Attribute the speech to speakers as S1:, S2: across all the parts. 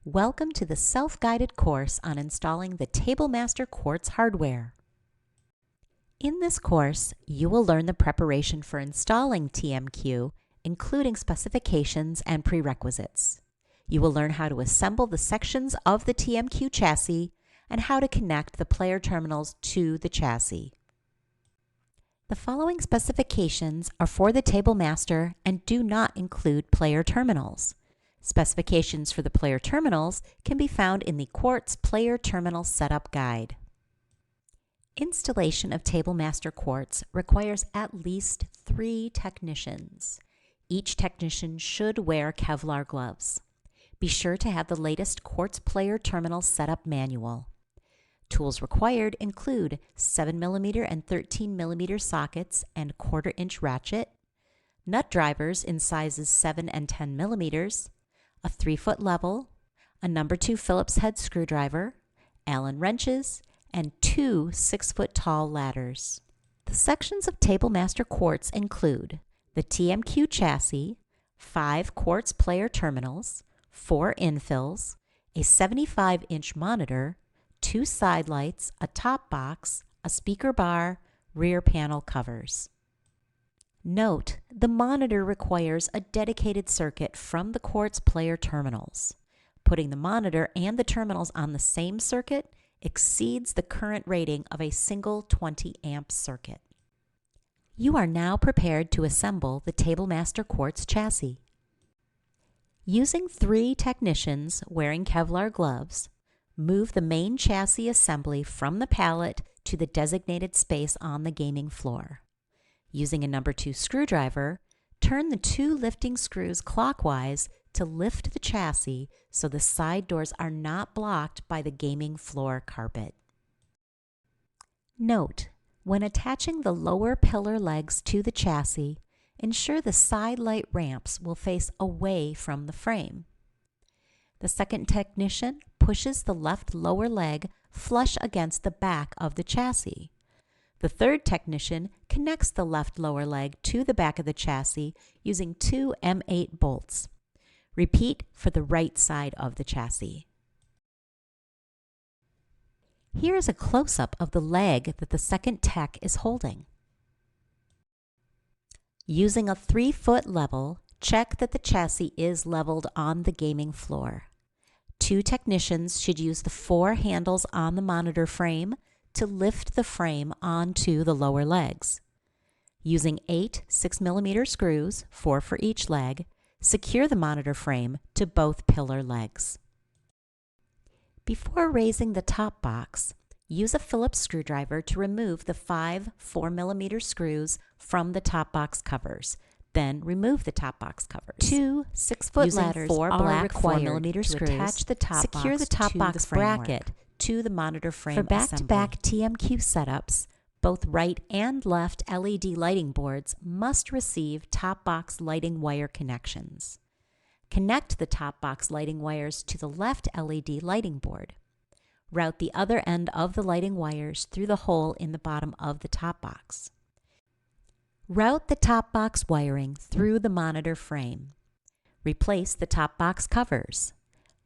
S1: Welcome to the self-guided course on installing the Table Master Quartz hardware. In this course, you will learn the preparation for installing TMQ, including specifications and prerequisites. You will learn how to assemble the sections of the TMQ chassis and how to connect the player terminals to the chassis. The following specifications are for the Table Master and do not include player terminals. Specifications for the player terminals can be found in the Quartz Player Terminal Setup Guide. Installation of Table Master Quartz requires at least 3 technicians. Each technician should wear Kevlar gloves. Be sure to have the latest Quartz Player Terminal Setup Manual. Tools required include 7mm and 13mm sockets and 1/4 inch ratchet, nut drivers in sizes 7 and 10mm, a 3-foot level, a No. 2 Phillips head screwdriver, Allen wrenches, and 2 6-foot tall ladders. The sections of Table Master Quartz include the TMQ chassis, 5 Quartz player terminals, 4 infills, a 75-inch monitor, 2 side lights, a top box, a speaker bar, rear panel covers. Note, the monitor requires a dedicated circuit from the Quartz player terminals. Putting the monitor and the terminals on the same circuit exceeds the current rating of a single 20-amp circuit. You are now prepared to assemble the Table Master Quartz chassis. Using 3 technicians wearing Kevlar gloves, move the main chassis assembly from the pallet to the designated space on the gaming floor. Using a No. 2 screwdriver, turn the 2 lifting screws clockwise to lift the chassis so the side doors are not blocked by the gaming floor carpet. Note, when attaching the lower pillar legs to the chassis, ensure the side light ramps will face away from the frame. The second technician pushes the left lower leg flush against the back of the chassis. The third technician connects the left lower leg to the back of the chassis using 2 M8 bolts. Repeat for the right side of the chassis. Here is a close-up of the leg that the second tech is holding. Using a 3-foot level, check that the chassis is leveled on the gaming floor. 2 technicians should use the 4 handles on the monitor frame to lift the frame onto the lower legs. Using 8 6mm screws, 4 for each leg, secure the monitor frame to both pillar legs. Before raising the top box, use a Phillips screwdriver to remove the 5 4mm screws from the top box covers. Then remove the top box covers. 2 6-foot ladders 4 black 4mm screws attach the top secure box the top to box the bracket to the monitor frame. For back-to-back TMQ setups, both right and left LED lighting boards must receive top box lighting wire connections. Connect the top box lighting wires to the left LED lighting board. Route the other end of the lighting wires through the hole in the bottom of the top box. Route the top box wiring through the monitor frame. Replace the top box covers.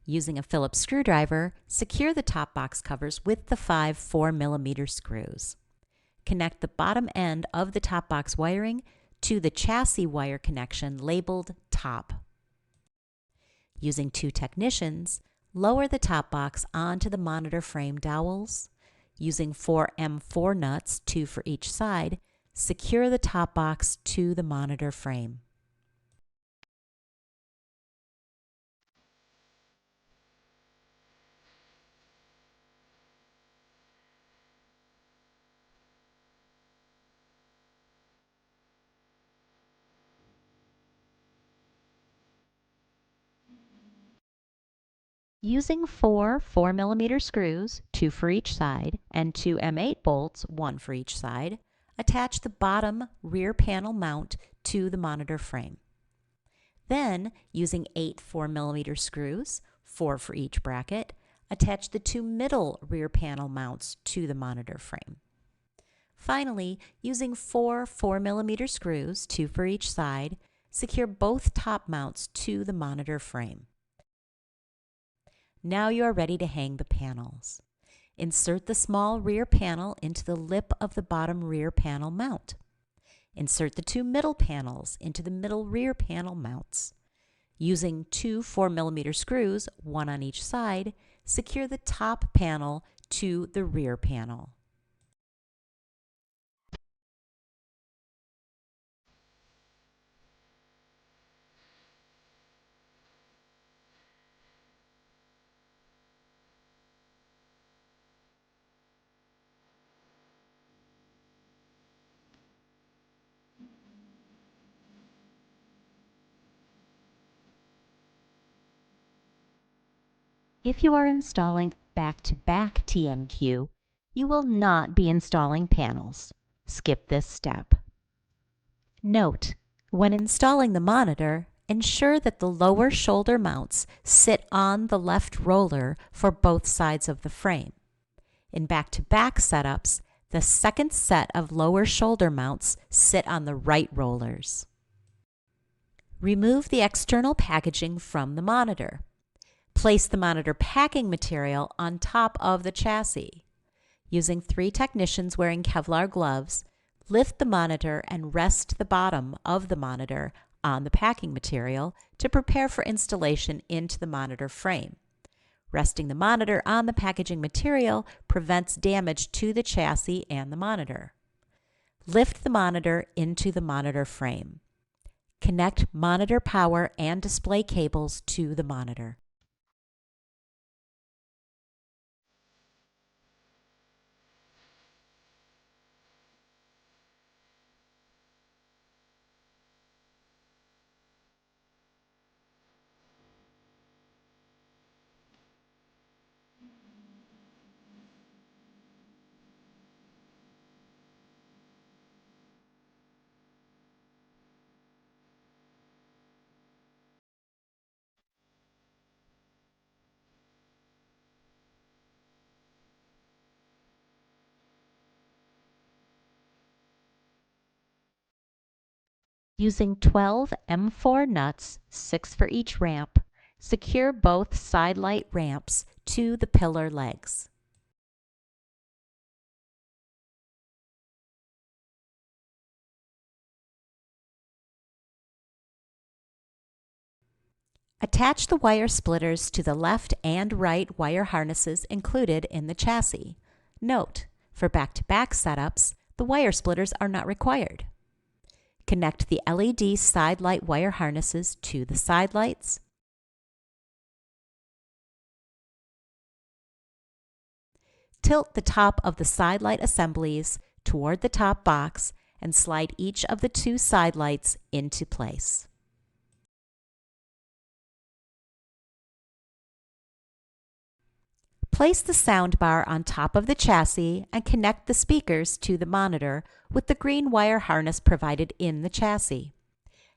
S1: Using a Phillips screwdriver, secure the top box covers with the 5 4mm screws. Connect the bottom end of the top box wiring to the chassis wire connection labeled top. Using 2 technicians, lower the top box onto the monitor frame dowels. Using 4 M4 nuts, 2 for each side, secure the top box to the monitor frame. Using 4 4mm screws, 2 for each side, and 2 M8 bolts, 1 for each side, attach the bottom rear panel mount to the monitor frame. Then, using 8 4mm screws, 4 for each bracket, attach the 2 middle rear panel mounts to the monitor frame. Finally, using 4 4mm screws, 2 for each side, secure both top mounts to the monitor frame. Now you are ready to hang the panels. Insert the small rear panel into the lip of the bottom rear panel mount. Insert the two middle panels into the middle rear panel mounts. Using two 4mm screws, one on each side, secure the top panel to the rear panel.
S2: If you are installing back-to-back TMQ, you will not be installing panels. Skip this step.
S1: Note: when installing the monitor, ensure that the lower shoulder mounts sit on the left roller for both sides of the frame. In back-to-back setups, the second set of lower shoulder mounts sit on the right rollers. Remove the external packaging from the monitor. Place the monitor packing material on top of the chassis. Using 3 technicians wearing Kevlar gloves, lift the monitor and rest the bottom of the monitor on the packing material to prepare for installation into the monitor frame. Resting the monitor on the packaging material prevents damage to the chassis and the monitor. Lift the monitor into the monitor frame. Connect monitor power and display cables to the monitor.
S2: Using 12 M4 nuts, 6 for each ramp, secure both side light ramps to the pillar legs.
S1: Attach the wire splitters to the left and right wire harnesses included in the chassis. Note: for back-to-back setups, the wire splitters are not required. Connect the LED side light wire harnesses to the side lights. Tilt the top of the side light assemblies toward the top box and slide each of the 2 side lights into place. Place the soundbar on top of the chassis and connect the speakers to the monitor with the green wire harness provided in the chassis.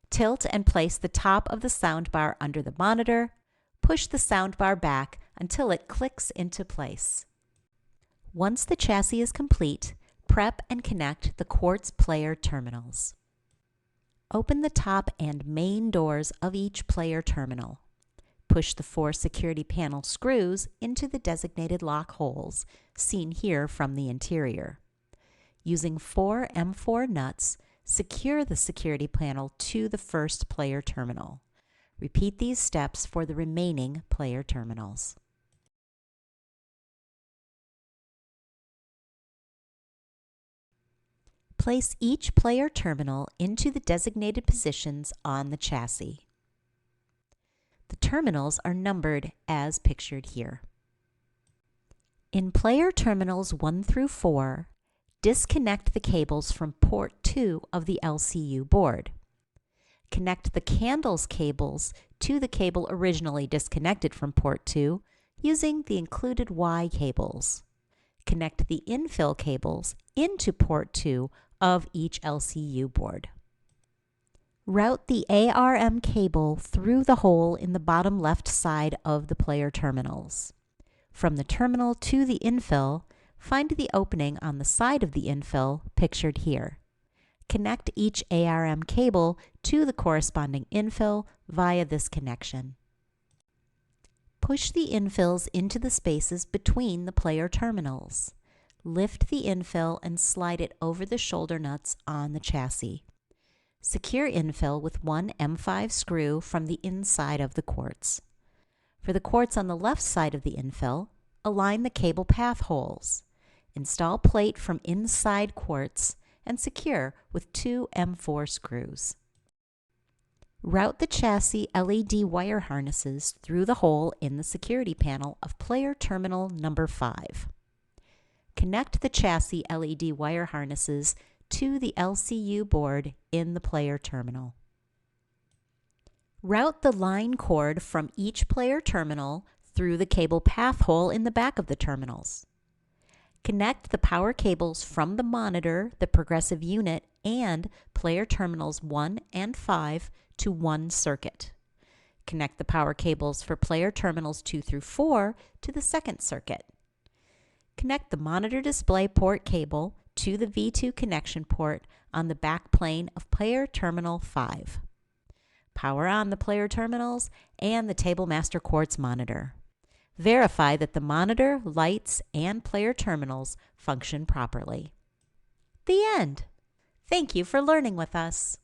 S1: Tilt and place the top of the soundbar under the monitor. Push the soundbar back until it clicks into place. Once the chassis is complete, prep and connect the Quartz player terminals. Open the top and main doors of each player terminal. Push the 4 security panel screws into the designated lock holes, seen here from the interior. Using 4 M4 nuts, secure the security panel to the first player terminal. Repeat these steps for the remaining player terminals. Place each player terminal into the designated positions on the chassis. The terminals are numbered as pictured here. In player terminals 1 through 4, disconnect the cables from port 2 of the LCU board. Connect the candles cables to the cable originally disconnected from port 2 using the included Y cables. Connect the infill cables into port 2 of each LCU board. Route the ARM cable through the hole in the bottom left side of the player terminals. From the terminal to the infill, find the opening on the side of the infill pictured here. Connect each ARM cable to the corresponding infill via this connection. Push the infills into the spaces between the player terminals. Lift the infill and slide it over the shoulder nuts on the chassis. Secure infill with one M5 screw from the inside of the quartz. For the quartz on the left side of the infill, align the cable path holes. Install plate from inside quartz and secure with two M4 screws. Route the chassis LED wire harnesses through the hole in the security panel of player terminal number 5. Connect the chassis LED wire harnesses to the LCU board in the player terminal. Route the line cord from each player terminal through the cable path hole in the back of the terminals. Connect the power cables from the monitor, the progressive unit, and player terminals 1 and 5 to one circuit. Connect the power cables for player terminals 2 through 4 to the second circuit. Connect the monitor display port cable to the V2 connection port on the back plane of player terminal 5. Power on the player terminals and the Table Master Quartz monitor. Verify that the monitor, lights, and player terminals function properly. The end. Thank you for learning with us.